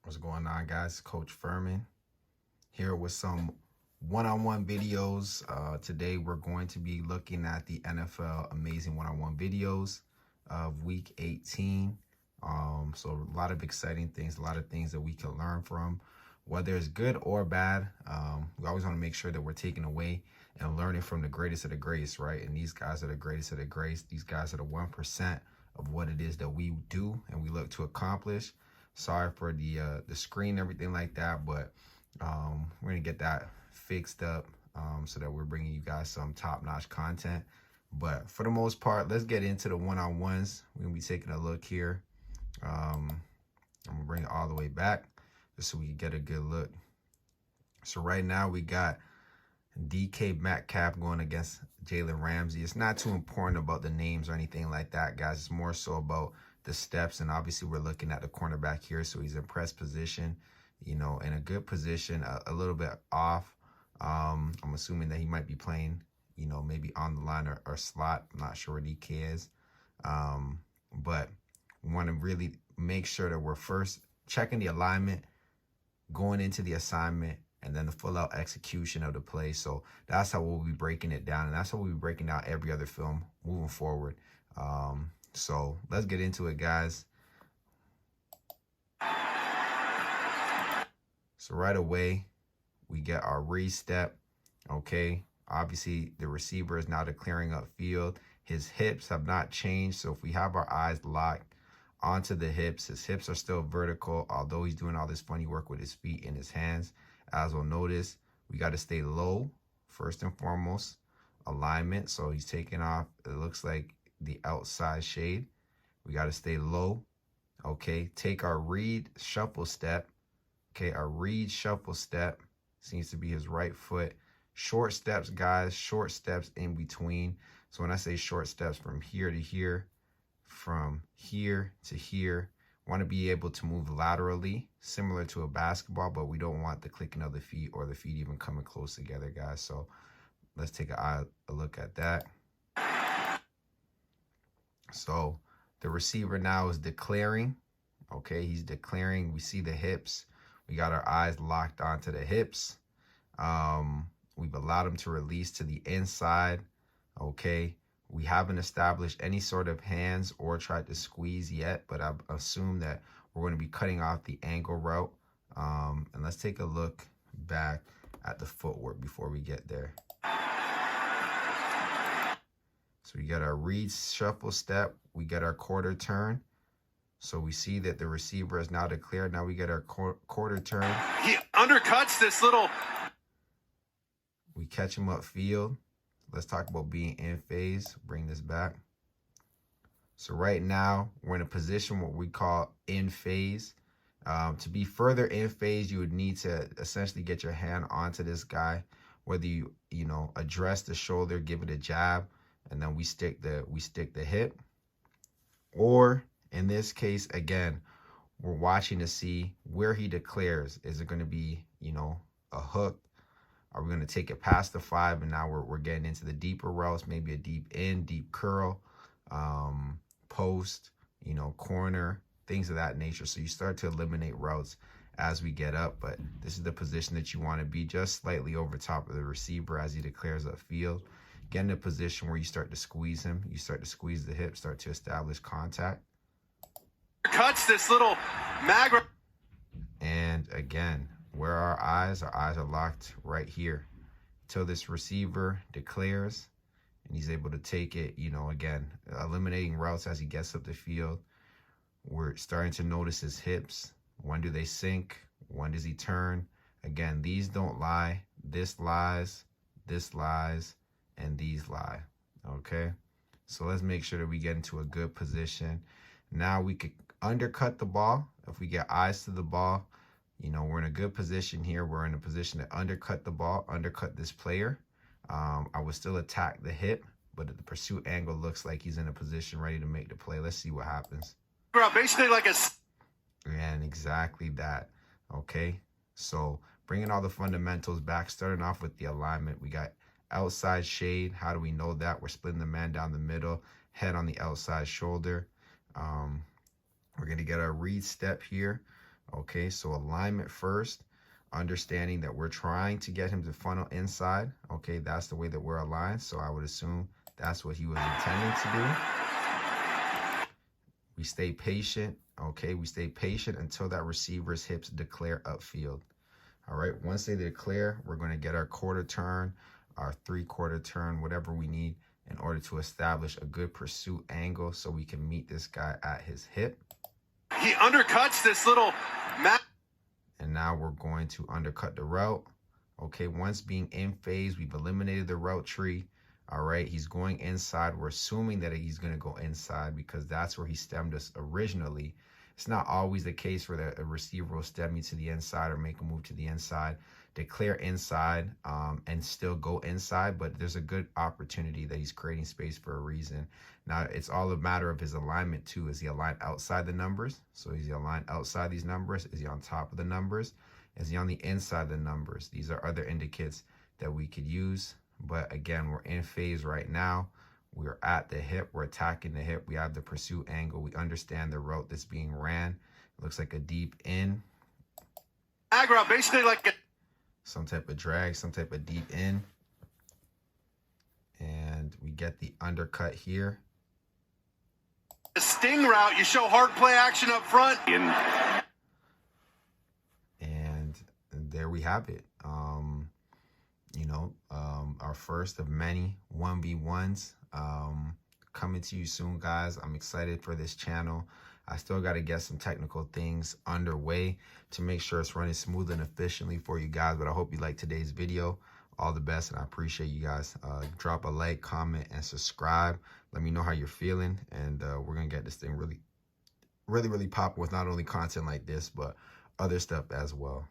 What's going on, guys? Coach Furman here with some one-on-one videos. Today we're going to be looking at the NFL Amazing One-on-One videos of Week 18. So a lot of exciting things, a lot of things that we can learn from, whether it's good or bad. We always want to make sure that we're taking away and learning from the greatest of the greatest, right? And these guys are the greatest of the greatest. These guys are the 1% of what it is that we do and we look to accomplish. Sorry for the screen, everything like that, but we're gonna get that fixed up so that we're bringing you guys some top-notch content. But for the most part, let's get into the one-on-ones. We're gonna be taking a look here. I'm gonna bring it all the way back just so we can get a good look. So right now we got DK Metcalf going against Jalen Ramsey. It's not too important about the names or anything like that, guys. It's more so about the steps, and obviously we're looking at the cornerback here, so he's in press position, in a good position, a little bit off. I'm assuming that he might be playing, maybe on the line or slot. I'm not sure where DK is, but we want to really make sure that we're first checking the alignment, going into the assignment, and then the full-out execution of the play. So that's how we'll be breaking it down, and that's how we'll be breaking down every other film moving forward. So let's get into it, guys. So right away, we get our read step, okay? Obviously, the receiver is now declaring upfield. His hips have not changed, so if we have our eyes locked onto the hips, his hips are still vertical, although he's doing all this funny work with his feet and his hands. As we'll notice, we got to stay low, first and foremost. Alignment, so he's taking off, it looks like, the outside shade. We got to stay low. Okay, take our read shuffle step. Okay, our read shuffle step seems to be his right foot. Short steps, guys, short steps in between. So when I say short steps, from here to here, from here to here, want to be able to move laterally, similar to a basketball, but we don't want the clicking of the feet or the feet even coming close together, guys. So let's take a look at that. So the receiver now is declaring. Okay, he's declaring. We see the hips. We got our eyes locked onto the hips. We've allowed him to release to the inside. Okay, we haven't established any sort of hands or tried to squeeze yet, but I assume that we're going to be cutting off the angle route. And let's take a look back at the footwork before we get there. So we got our read shuffle step. We get our quarter turn. So we see that the receiver is now declared. Now we get our quarter turn. He undercuts this little. We catch him upfield. Let's talk about being in phase. Bring this back. So right now we're in a position what we call in phase. To be further in phase, you would need to essentially get your hand onto this guy, whether you address the shoulder, give it a jab, and then we stick the hip. Or in this case, again, we're watching to see where he declares. Is it going to be, a hook? Are we going to take it past the 5? And now we're getting into the deeper routes, maybe a deep in, deep curl, post, corner, things of that nature. So you start to eliminate routes as we get up, but this is the position that you want to be, just slightly over top of the receiver as he declares upfield. Get in a position where you start to squeeze him. You start to squeeze the hip, start to establish contact. Cuts this little mag. And again, where our eyes are locked right here till this receiver declares and he's able to take it, again, eliminating routes as he gets up the field. We're starting to notice his hips. When do they sink? When does he turn? Again, these don't lie. This lies, and these lie. Okay, so let's make sure that we get into a good position. Now we could undercut the ball. If we get eyes to the ball, we're in a good position here. We're in a position to undercut the ball, undercut this player. I would still attack the hip, but the pursuit angle looks like he's in a position ready to make the play. Let's see what happens. Basically like a. And exactly that. Okay, so bringing all the fundamentals back, starting off with the alignment. We got outside shade. How do we know that? We're splitting the man down the middle, head on the outside shoulder. We're going to get our read step here. Okay, so alignment first, understanding that we're trying to get him to funnel inside. Okay, that's the way that we're aligned. So I would assume that's what he was intending to do. We stay patient. Okay, we stay patient until that receiver's hips declare upfield. All right, once they declare, we're going to get our quarter turn, our 3/4 turn, whatever we need in order to establish a good pursuit angle so we can meet this guy at his hip. He undercuts this little And now we're going to undercut the route. Okay, once being in phase, we've eliminated the route tree. All right, he's going inside. We're assuming that he's going to go inside because that's where he stemmed us originally. It's not always the case where a receiver will stem you to the inside or make a move to the inside, declare inside, and still go inside. But there's a good opportunity that he's creating space for a reason. Now, it's all a matter of his alignment too. Is he aligned outside the numbers? So is he aligned outside these numbers? Is he on top of the numbers? Is he on the inside of the numbers? These are other indicates that we could use. But again, we're in phase right now. We're at the hip. We're attacking the hip. We have the pursuit angle. We understand the route that's being ran. It looks like a deep in. Agra, basically like Some type of drag, some type of deep in. And we get the undercut here. a sting route. You show hard play action up front. And there we have it. Our first of many 1v1s coming to you soon, guys. I'm excited for this channel. I still got to get some technical things underway to make sure it's running smooth and efficiently for you guys. But I hope you like today's video. All the best, and I appreciate you guys. Drop a like, comment, and subscribe. Let me know how you're feeling, and we're going to get this thing really popping with not only content like this, but other stuff as well.